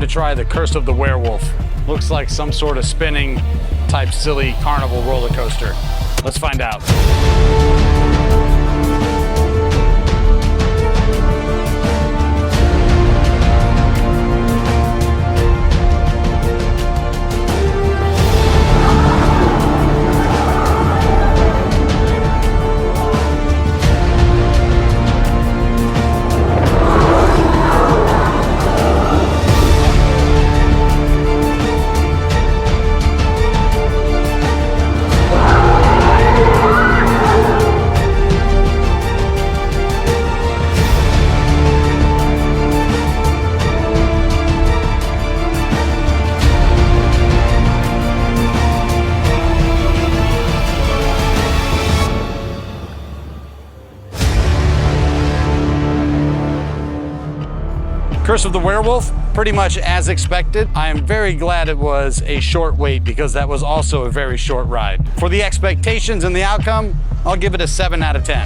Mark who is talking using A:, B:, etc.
A: to try the Curse of the Werewolf. Looks like some sort of spinning type silly carnival roller coaster. Let's find out. Curse of the Werewolf, pretty much as expected. I am very glad it was a short wait because that was also a very short ride. For the expectations and the outcome, I'll give it a 7 out of 10.